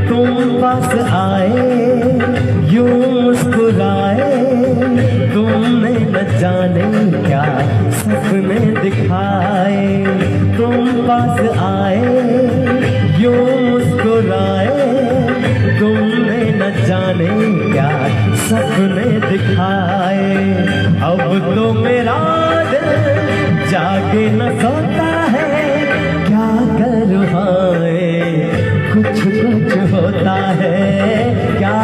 तुम पास आए यूं मुस्कुराए, तुमने न जाने क्या सपने दिखाए। तुम पास आए यूं मुस्कुराए, तुमने न जाने क्या सपने दिखाए। अब तो मेरा दिल जागे न सोता है, क्या करूँ हाय कुछ कुछ होता है, क्या